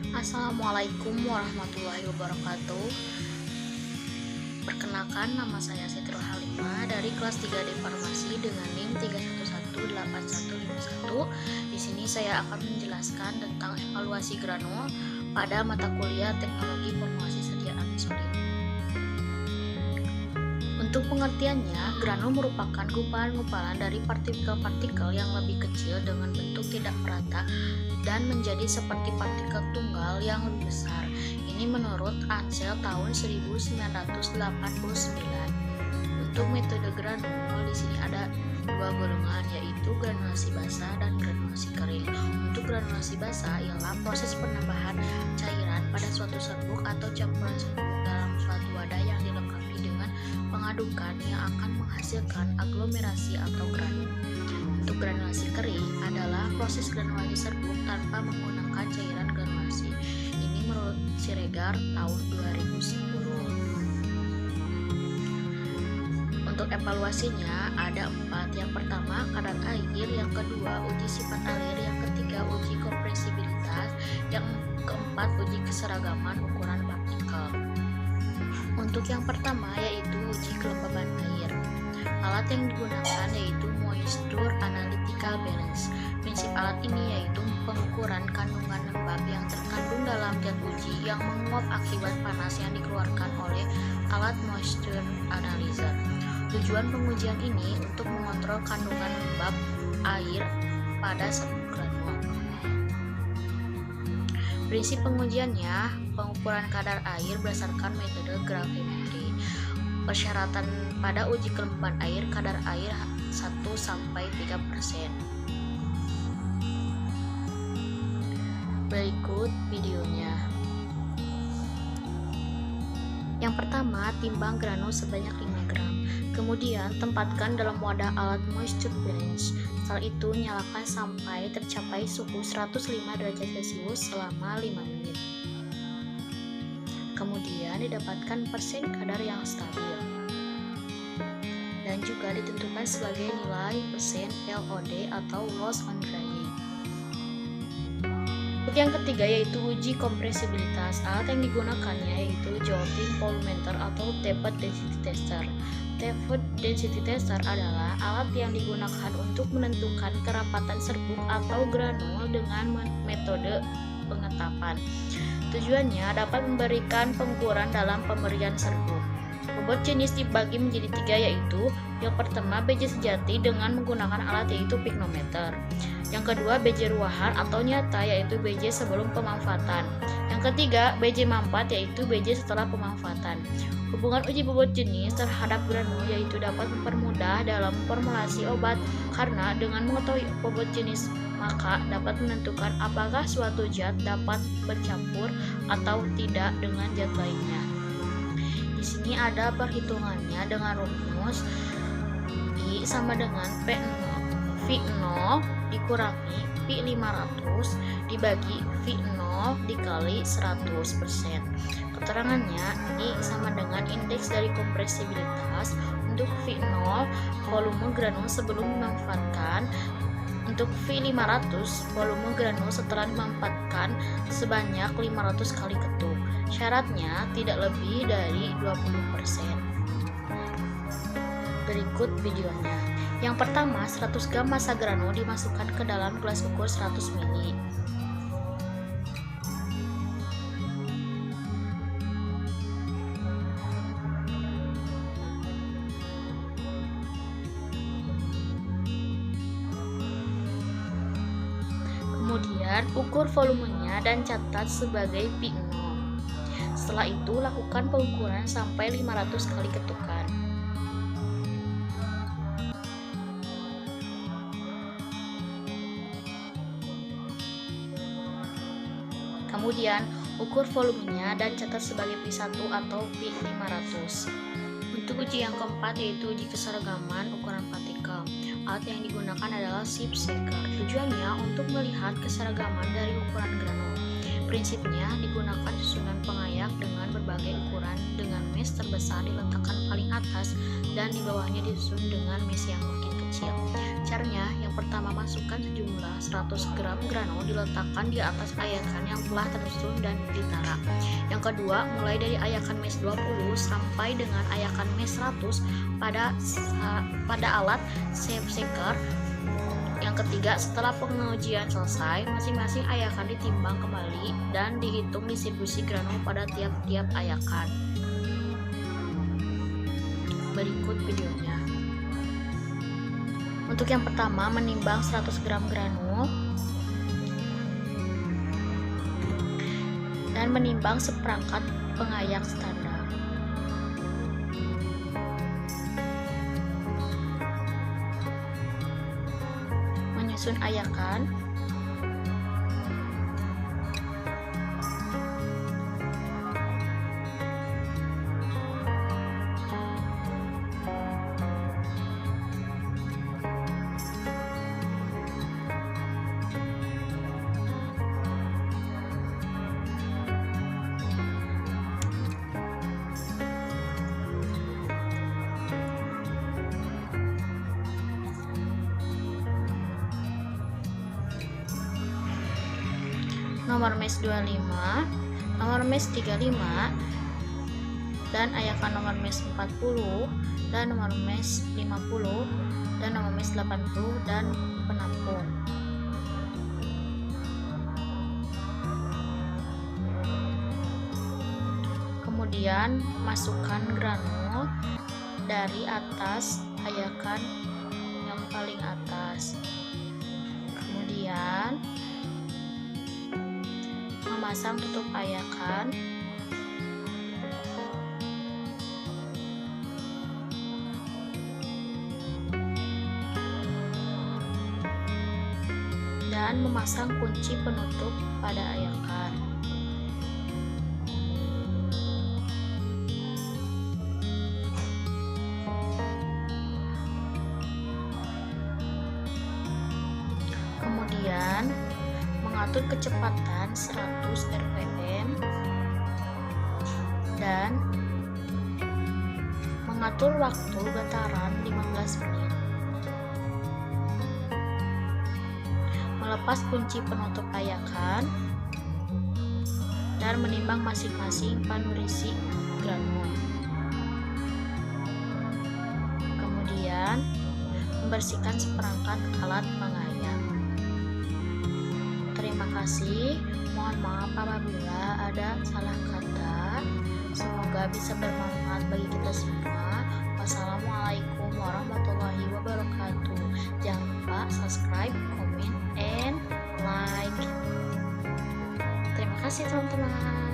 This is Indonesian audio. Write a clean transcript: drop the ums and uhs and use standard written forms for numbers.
Assalamualaikum warahmatullahi wabarakatuh. Perkenalkan, nama saya Setrul Halimah dari kelas 3D Farmasi dengan NIM 311815151. Di sini saya akan menjelaskan tentang evaluasi granul pada mata kuliah Teknologi Formulasi Sediaan Insulin. Untuk pengertiannya, granul merupakan gumpalan-gumpalan dari partikel-partikel yang lebih kecil dengan bentuk tidak merata dan menjadi seperti partikel tunggal yang lebih besar. Ini menurut Ansel tahun 1989. Untuk metode granul di sini ada dua golongan, yaitu granulasi basah dan granulasi kering. Untuk granulasi basah ialah proses penambahan cairan pada suatu serbuk atau campuran serbuk dalam suatu wadah yang dilengkapi dengan pengadukan yang akan menghasilkan aglomerasi atau granul. Untuk granulasi kering adalah proses granulasi serbuk tanpa menggunakan cairan granulasi. Ini menurut Siregar tahun 2010. Untuk evaluasinya ada 4. Yang pertama, kadar air. Yang kedua, uji sifat alir. Yang ketiga, uji kompresibilitas. Yang keempat, uji keseragaman ukuran partikel. Untuk yang pertama yaitu uji kelembaban air. Alat yang digunakan yaitu Moisture Analytical Balance. Prinsip alat ini yaitu pengukuran kandungan lembab yang terkandung dalam zat uji yang menguap akibat panas yang dikeluarkan oleh alat moisture analyzer. Tujuan pengujian ini untuk mengontrol kandungan lembab air pada serbuk granul. Prinsip pengujiannya, pengukuran kadar air berdasarkan metode gravimetri. Persyaratan pada uji kelembaban air, kadar air 1-3%. Berikut videonya. Yang pertama, timbang granul sebanyak 5 gram. Kemudian, tempatkan dalam wadah alat moisture balance. Setelah itu, nyalakan sampai tercapai suhu 105 derajat Celcius selama 5 menit. Kemudian, didapatkan persen kadar yang stabil. Dan juga ditentukan sebagai nilai persen LOD atau loss on drying. Untuk yang ketiga yaitu uji kompresibilitas. Alat yang digunakannya yaitu Joule volumeter atau tapered density tester. Tapered density tester adalah alat yang digunakan untuk menentukan kerapatan serbuk atau granul dengan metode pengetapan. Tujuannya dapat memberikan pengukuran dalam pemberian serbuk. Bobot jenis dibagi menjadi 3 yaitu yang pertama BJ sejati dengan menggunakan alat yaitu pignometer. Yang kedua BJ ruahan atau nyata yaitu BJ sebelum pemanfaatan. Yang ketiga BJ mampat yaitu BJ setelah pemanfaatan. Hubungan uji bobot jenis terhadap granul yaitu dapat mempermudah dalam formulasi obat karena dengan mengetahui bobot jenis maka dapat menentukan apakah suatu zat dapat bercampur atau tidak dengan zat lainnya. Di sini ada perhitungannya dengan rumus I sama dengan V0 dikurangi P500 dibagi V0 dikali 100%. Keterangannya I sama dengan indeks dari kompresibilitas. Untuk V0 volume granul sebelum dimanfaatkan. Untuk V500 volume granul setelah dimanfaatkan sebanyak 500 kali ketuk. Syaratnya tidak lebih dari 20%. Berikut videonya. Yang pertama, 100 gram massa granul dimasukkan ke dalam gelas ukur 100 ml. Kemudian, ukur volumenya dan catat sebagai P0. Setelah itu, lakukan pengukuran sampai 500 kali ketukan. Kemudian, ukur volumenya dan catat sebagai P1 atau P500. Untuk uji yang keempat yaitu uji keseragaman ukuran partikel. Alat yang digunakan adalah Sip Shaker. Tujuannya untuk melihat keseragaman dari ukuran granul. Prinsipnya digunakan susunan pengayak dengan berbagai ukuran dengan mesh terbesar diletakkan paling atas dan di bawahnya disusun dengan mesh yang makin kecil. kecil. Caranya, yang pertama masukkan sejumlah 100 gram granul diletakkan di atas ayakan yang telah tersusun dan ditarak. Yang kedua, mulai dari ayakan mes 20 sampai dengan ayakan mes 100 pada alat shaker. Yang ketiga, setelah pengujian selesai, masing-masing ayakan ditimbang kembali dan dihitung distribusi granul pada tiap-tiap ayakan. Berikut videonya. Untuk yang pertama, menimbang 100 gram granul dan menimbang seperangkat pengayak standar. Menyusun ayakan. Nomor mes 25, nomor mes 35, dan ayakan nomor mes 40, dan nomor mes 50, dan nomor mes 80, dan penampung. Kemudian masukkan granul dari atas ayakan yang paling atas. Kemudian memasang tutup ayakan. Dan memasang kunci penutup pada ayakan. Kemudian mengatur kecepatan 100 rpm dan mengatur waktu getaran 15 menit. Melepas kunci penutup ayakan dan menimbang masing-masing pan berisi granul. Kemudian membersihkan seperangkat alat mengayak. Terima kasih. Mohon maaf apabila ada salah kata. Semoga bisa bermanfaat bagi kita semua. Wassalamualaikum warahmatullahi wabarakatuh. Jangan lupa subscribe, comment, and like. Terima kasih teman-teman.